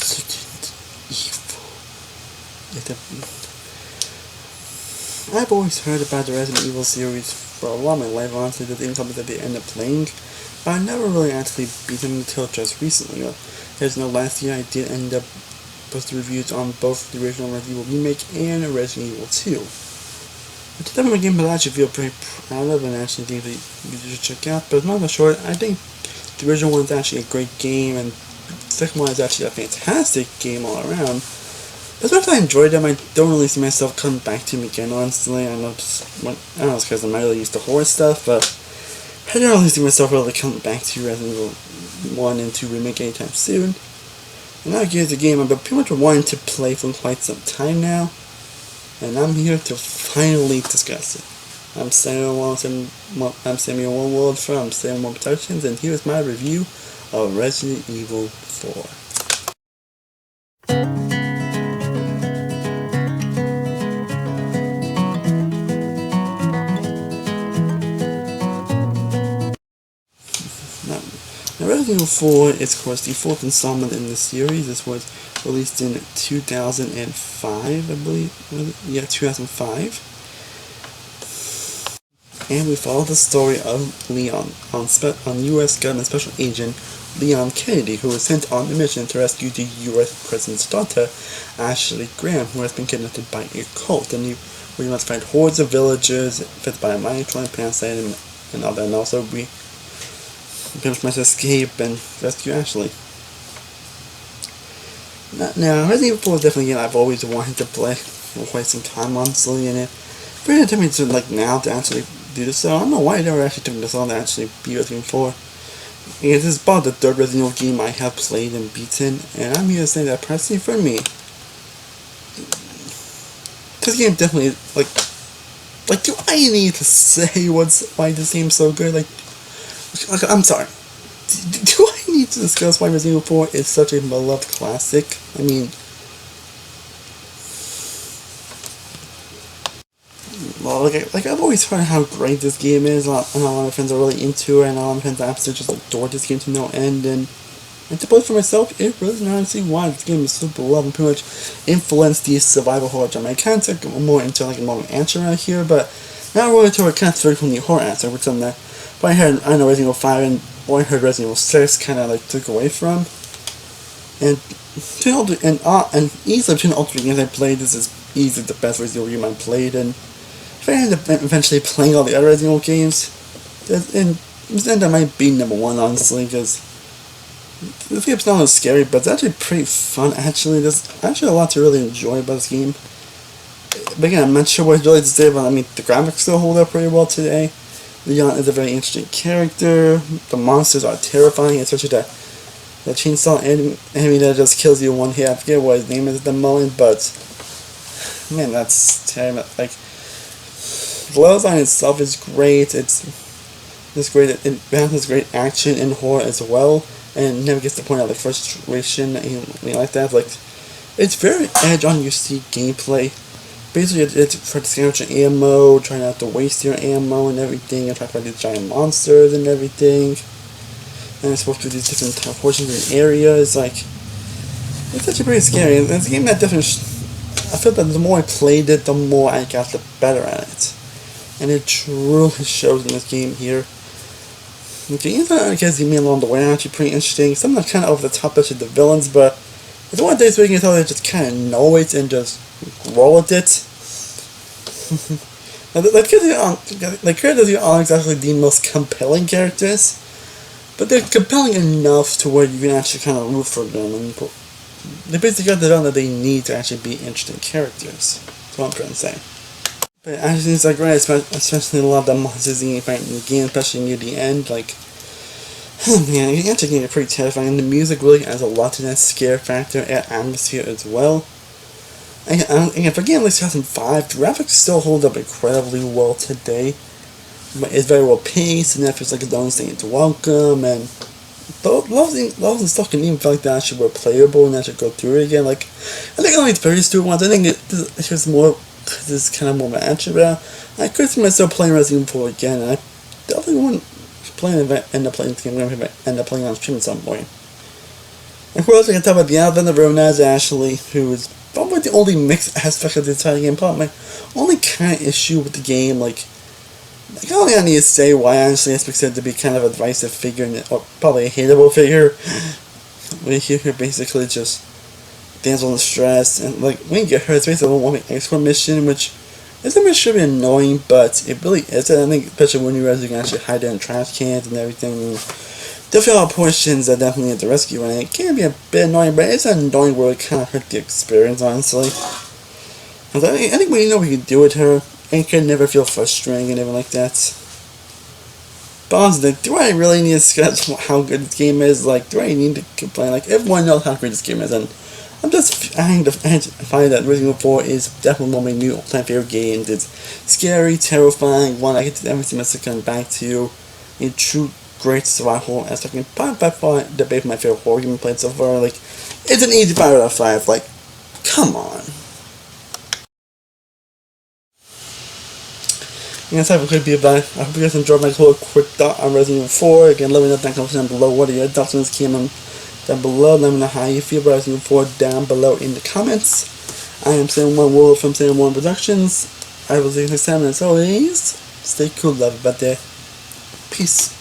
Resident Evil. I've always heard about the Resident Evil series for a lot of my life, honestly. The game companies that they end up playing, but I never really actually beat them until just recently. Because last year I did end up posting reviews on both the original Resident Evil remake and Resident Evil 2. It's definitely a game that I actually feel pretty proud of and actually think that you should check out. But long and short, I think the original one's actually a great game, and the second one is actually a fantastic game all around. As much as I enjoyed them, I don't really see myself coming back to them again, honestly. I know it's because I'm not really used to horror stuff, but I don't really see myself really coming back to Resident Evil 1 and 2 remake anytime soon. And now here's a game I've been pretty much wanting to play for quite some time now, and I'm here to finally discuss it. I'm Samuel Oneworld from Samuel One Productions, and here's my review of Resident Evil 4. Now, Resident Evil 4 is, of course, the fourth installment in the series. This was released in 2005, I believe. Yeah, 2005. And we follow the story of Leon, on U.S. government special agent Leon Kennedy, who was sent on a mission to rescue the U.S. President's daughter, Ashley Graham, who has been kidnapped by a cult. And we must find hordes of villagers affected by a mining parasite and all that, and also we must escape and rescue Ashley. Now, Resident Evil 4 is definitely a game I've always wanted to play for quite some time, honestly, and it really took me to now to actually do this. So I don't know why I never actually took this on to actually beat Resident Evil 4. And this is about the third Resident Evil game I have played and beaten, and I'm here to say that personally for me, this game definitely do I need to say why this game's so good? I'm sorry. Do I need to discuss why Resident Evil 4 is such a beloved classic? I mean, well, I've always heard how great this game is, and a lot of friends are really into it, and a lot of friends absolutely just adore this game to no end, and to play for myself, it really doesn't honestly why this game is so beloved and pretty much influenced the survival horror genre. I kind of took more into more of an answer right here, but now we're into a kind of straight from the horror answer, which I'm there. But I know Resident Evil 5 and I heard Resident Evil 6 kind of took away from. And easily between all three games I played, this is easily the best Resident Evil game I played. And if I end up eventually playing all the other Resident Evil games, then I might be number one, honestly, because this game's not as scary, but it's actually pretty fun, actually. There's actually a lot to really enjoy about this game. But again, I'm not sure what really to say about it. The graphics still hold up pretty well today. Leon is a very interesting character. The monsters are terrifying, especially the chainsaw enemy that just kills you in one hit. I forget what his name is at the moment, but man, that's terrible. The level design itself is great. It's great. It has great action and horror as well, and never gets to the point of frustration and anything like that. It's very edge on your seat gameplay. Basically, it's for scavenging ammo, trying not to waste your ammo and everything, and trying to fight these giant monsters and everything. And it's supposed to do these different portions and areas. It's actually pretty scary. And it's a game that definitely, I feel that the more I played it, the more I got the better at it. And it truly shows in this game here. Okay, even though I guess the along the way are actually pretty interesting. Some are kind of over the top, especially the villains, but it's one of those where you can tell they just kind of know it and just roll with it. Characters aren't exactly the most compelling characters, but they're compelling enough to where you can actually kind of root for them, and they basically got the done that they need to actually be interesting characters. That's what I'm trying to say. But actually, it's great, especially a lot of the monsters you fight in the game, especially near the end. Oh man, it actually can get pretty terrifying, and the music really adds a lot to that scare factor and atmosphere as well. And for a game like 2005, the graphics still hold up incredibly well today. But it's very well paced, and it feels like its own thing to welcome, and levels and stuff can even feel like they actually were playable and actually go through it again. I think only the very stupid ones, I think it's just more, because it's kind of more of an action, but I could see myself playing Resident Evil 4 again, and I definitely wouldn't end up playing this game if I end up playing on stream at some point. Of course, we can talk about the elephant in the room, as Ashley, who is probably the only mixed aspect of the entire game. Probably my only kind of issue with the game, I only need to say why Ashley is considered to be kind of a divisive figure, or probably a hateable figure. We hear her basically just damsel in distress, and when you get her, it's basically a one escort mission, which isn't should be annoying, but it really isn't. I think especially when you realize you can actually hide in trash cans and everything. Definitely all portions that definitely need the rescue, and it can be a bit annoying, but it's annoying where it kind of hurt the experience, honestly. I think we know we can do with her, and can never feel frustrating and everything like that. But honestly, do I really need to sketch how good this game is? Do I need to complain? Everyone knows how great this game is, and I'm just trying to find that Resident Evil 4 is definitely one of my new all-time favorite games. It's scary, terrifying, one I get to every semester come back to. A true great survival aspect. And by far, debate my favorite horror game played so far. It's an easy 5 out of 5. Come on. And that's how it could be about it. I hope you guys enjoyed my little quick thought on Resident Evil 4. Again, let me know down below what are your thoughts on this game down below. Let me know how you feel about Resident Evil 4 down below in the comments. I am Sam One World from Sam One Productions. I will see you next time, and as always, stay cool, love, but peace.